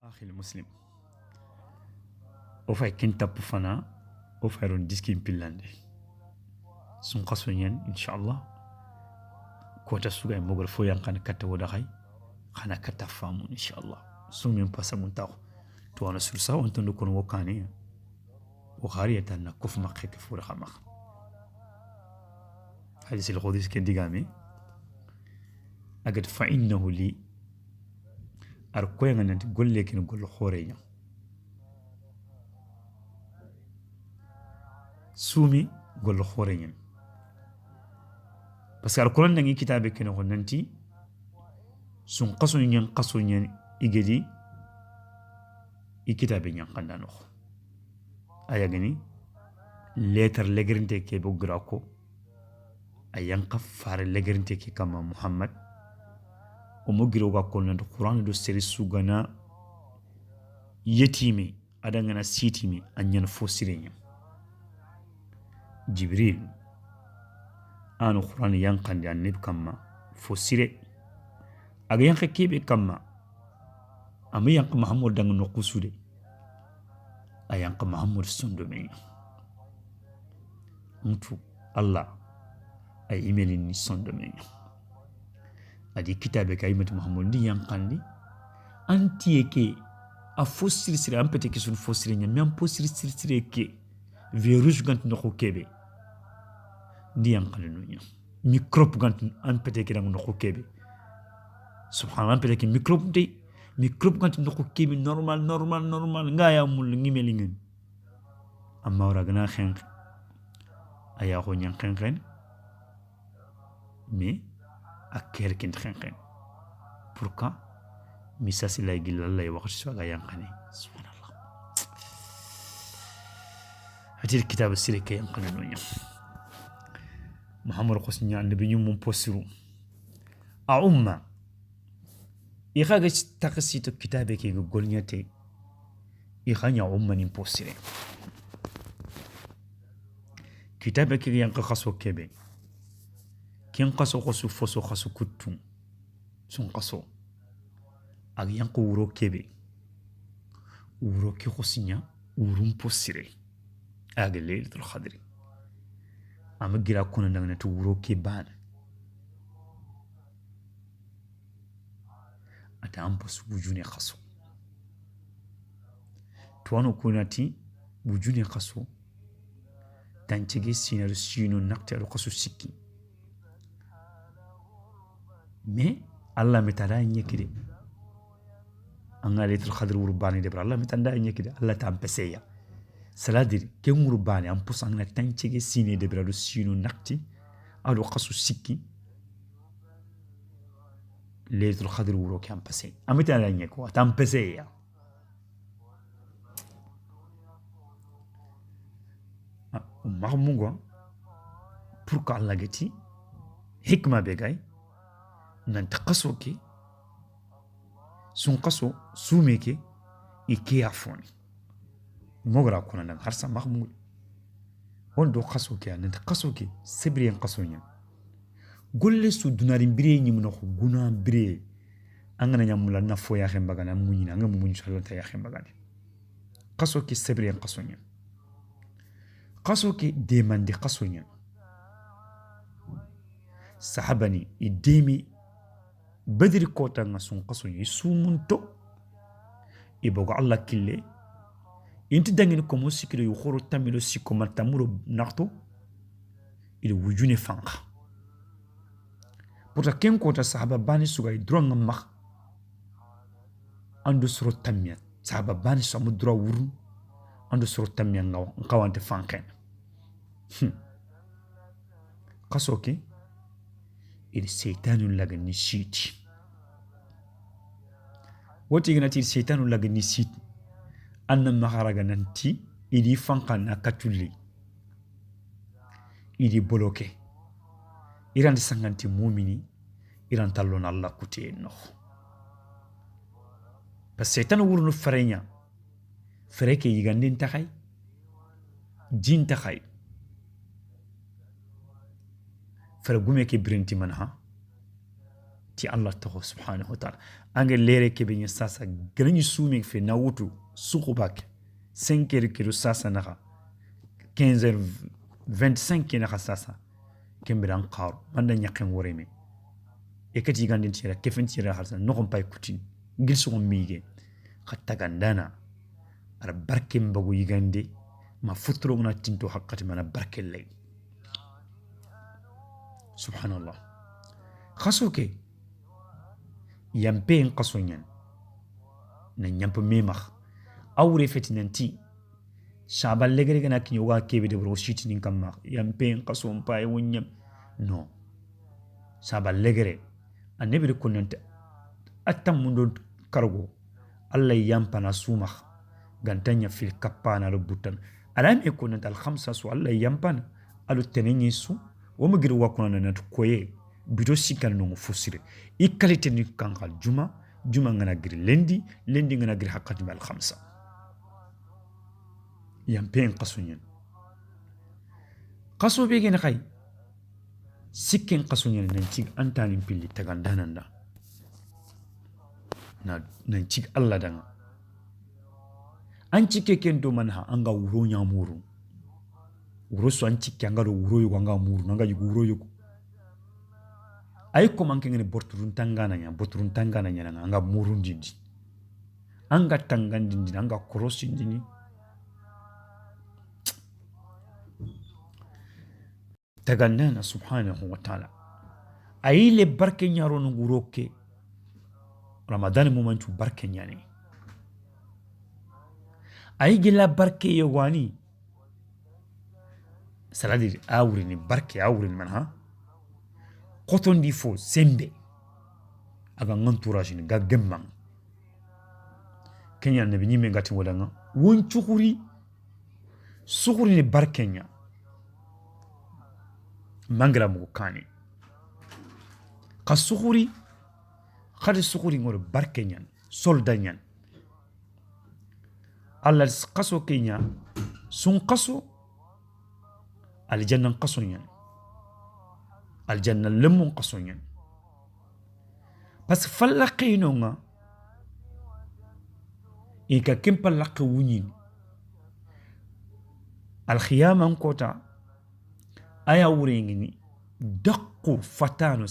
أخي المسلم وفاي كنت بفنا وفايرون ديسكين بيلاندي سنقصونين إن شاء الله كوتا سوغاي مغل فويان كان كتا وداخاي خانا كتا فامون إن شاء الله سومين باسا منتاو توانا سلسا وانتو نكون وكاني وخارية تانا كف مقيك فورا خمخ حديث القدس كندقامي أقد فإنه لي أركوين أن تقول لك نقول خورينا سومي قول خورينا بس أركوين نجي كتابك نقول ننتي سنقصوا ينقصوا يجدي كتابك ينقلنا نخ أيعني لتر لجرنتي كي بقراكو أيانقف فار لجرنتي كي كما محمد ومجرو قاكولنا القرآن دو سيري سوغانا يتيمي أدانا سيتيمي أن ينفوسيرين جبريل آنو قرآن ينقن دي النب كما فوسيري أغا ينقى كيبي كما أما ينقى محمد دانا نقصو دي أيانقى محمد سندومي نتو الله أي إيميلين سندومي adi kitabe ka imatu muhammad ni yankandi anti eke a fosiri sire ampete ke sun fosiri nya men posiri sire ke virus gant no ko kebe ni yankandi no nya microbe gant ampete ke no ko kebe subhanallah ampete ke microbe gant no ko kebe normal ngaya mul ngimeli ngin amma wara gana khen aya ko nyan khen mais أكير كنت خنقين بركا مساس لا يقول الله يوقت سواء ينقني سبحان الله هذه الكتاب السيري كي ينقني نويا محمد قسني عن النبي يوم بوسرو أعمى إخاج تقصيت الكتاب كي يقول نيتي إخاني أعمى نبوسري كتاب كي ينقى خصو كبي كين قصو قصو فصو قصو كتون سون قصو أغيان قورو كيبي ورو كي خسينيا ورون بوسيري أغي ليلة الخضر أما جرا كونا نغنى تو ورو كيبان أتا أمبس وجوني قصو توانو كوناتي وجوني قصو تانتيجي سينارو سينو نقتل قصو سيكي mais Allah metara nyekide anga letul khadr urbani de Allah metanda nyekide Allah ta ampeseya saladir ke urbani am pusanga tanchege sine de brado sinu nakti ado qasu sikki letul khadr uro ke ampese ametara nyeko ta ampeseya mahmungo pour que Allah geti hikma begay nanta qaso ke sun qaso sume ke ike afoni mogra kona nan harsa mahmud wondo qaso ke nanta qaso ke sebrien qaso nya golle su dunarin bire nyi mun ko guna bire angana nyamula na fo ya xembaga na munyina nga muñu salon ta ya xembaga qaso ke sebrien qaso nya qaso ke demande qaso nya sahabani idemi بدري كوتا نسون قصو يسومنتو يبغى الله كله انت دعين كمو سكري يخورو تاميلو سيكو مالتامورو نقطو إلى وجوني فانق بوتا كين كوتا صحابة باني سوغاي درون مخ اندو سرو تاميا صحابة باني سامو درو ورو اندو سرو تاميا نقوانت فانقين قصوكي إلى سيطان لغا نسيتي واتي غناتي السيطان لغا نسيت أن مخارغا ننتي إلي فانقان أكتولي إلي بلوكي إيران سنغانتي موميني إيران تالون الله كتي نخ بس سيطان ورنو فرينيا فريكي يغاندين تخاي جين تخاي فرغومي كي برنتي منها ti Allah taho subhanahu wa ta'ala ange lere ke be sasa granyi sumi fe na wutu sukubak 5 heures kilo sasa naka 15 heures 25 kina sasa kembiran qaru manda nyaken woreme e kati gandin tira kefen tira harsa no kon pay kutin ngil so mige khatta gandana ara barke mbagu yigande ma futro na tinto haqqati mana barke lay subhanallah khasuke yampe en qasonyan na nyampe memakh awre fetinanti shabal legere gana kinyo wa kebe de bro shitinin kamma yampe en qason pay wonyam no shabal legere annabi kunanta atam mundo kargo alla yampana sumakh gantanya fil kapana rubutan alam kunanta al khamsa su alla yampana alu tenenyi su wo magir wakuna na koye bido sikal no fusire ikalite ni kankal juma ngana gir lendi ngana gir hakati mal khamsa yampen qasunyan qaso be gen khay sikken qasunyan nan ci antanin pilli tagandananda nan ci Allah danga an cike ken do manha anga wuro nyamuru wuro so an cike anga do wuro yugo anga muru nanga yugo wuro yugo ay ko manke ngene borturun tangana nya anga murun dindi anga tangandindi anga korosindini tagannana subhanahu wa ta'ala ay le barke nyaro no nguroke ramadan momentu barke nyane ay gila barke yowani saladi awrini barke awrin manha qoton di fo sembe aga entourage ni ga gemman kenya nabi nyime ngati wadanga won chukuri sukuri ni barkenya mangala mu kani kasukuri khadi sukuri ngoro barkenya soldanyan Allah qaso kenya sun qaso aljanna qaso nyan aljanna lemun qaso nyan parce falaqino nga ika kimpa laqi wunyin alkhiyama kota aya wuringini daqu fatanu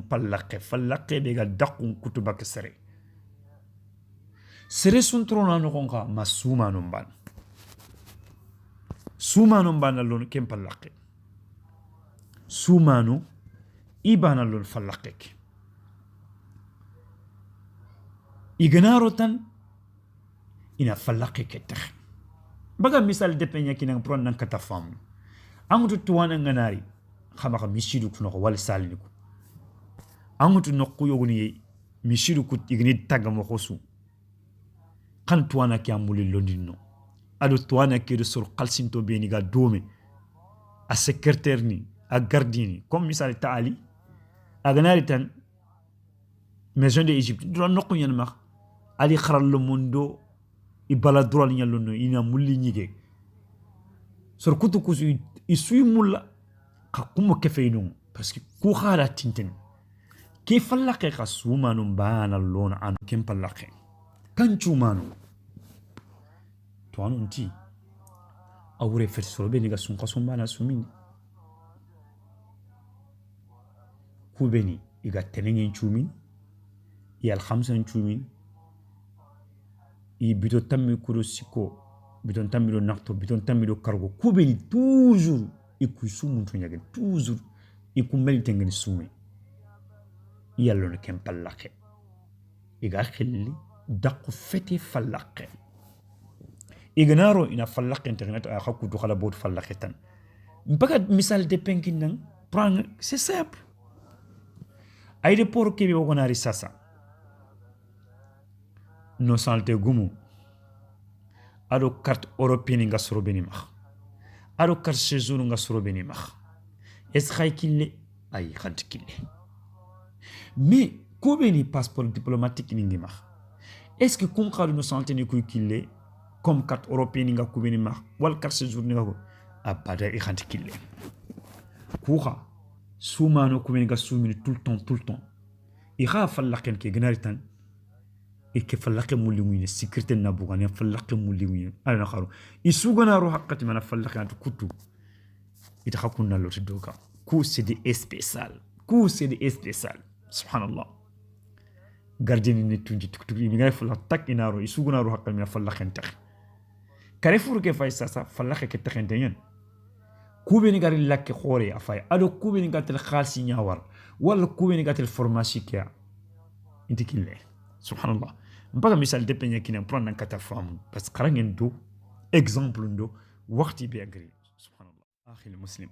falaqe be ga daqu kutuba kesere sere suntrona no konka masuma no ban lon kimpa laqi sumanu ibana lon falaqek ignarotan ina falaqek tek baga misal depenya kinang pron nan kata fam angutu tuwana nganari khama mishidu kuno wal salniku angutu nokku yoguni mishidu kut igni tagamo khosu kan tuwana ki amuli londino ado tuwana ki de sur qalsinto beni ga dome a secrétaire ni a gardini comme misal taali aganari tan maison de Égypte do nokku nyen mak ali kharal le mundo ibala droal nyalono ina mulli nyige sur kutu kusu isui mulla kakumo kefeinu parce que ku khala tinten ke fallaqe qasumanu bana lon an kem fallaqe kanchu manu to anunti awre fet sobe ni ga sun qasum bana sumin ku beni iga tenengen chumin yal khamsan chumin i bito tammi kuro siko biton tammi do nakto biton tammi do cargo kubeni toujours iku sumu to nyage toujours iku melite ngeni sume yallo ne kem pallake iga khilli daqu feti fallake ignaro ina fallake internet a khakku do khala bot fallake tan mpaka misal de penkin nan prang c'est simple aéroport kebe wogonari sasa no salte gumu ado carte européenne nga sorobeni makh ado carte séjour nga sorobeni makh es khaykille ay khantikille mais ko beni passeport diplomatique ni makh est-ce que kun khalu no salte ni kuy kille comme carte européenne nga kubeni makh wal carte séjour ni nga ko abada i khantikille ku kha soumano kumen ga soumini tout le temps i kha fallaqen ke gnari tan e ke fallaqe mulli ngine sécurité na bugane fallaqe mulli ngine ala kharu i sugana ro haqqati mana fallaqe ant kutu ita khakunna lo doka ku c'est des spécial subhanallah gardien ni tunji tuk mi ngay falla tak inaro i sugana ro haqqati mana fallaqen tax carrefour ke fay sa fallaqe ke taxente yen kubeni gari lakke khore afay ado kubeni gatel khalsi nyawar wala kubeni gatel formation kia intikille subhanallah mpaka misal depenya kina prendre en kata fam parce que karangen do exemple ndo waqti bi agri subhanallah akhi muslim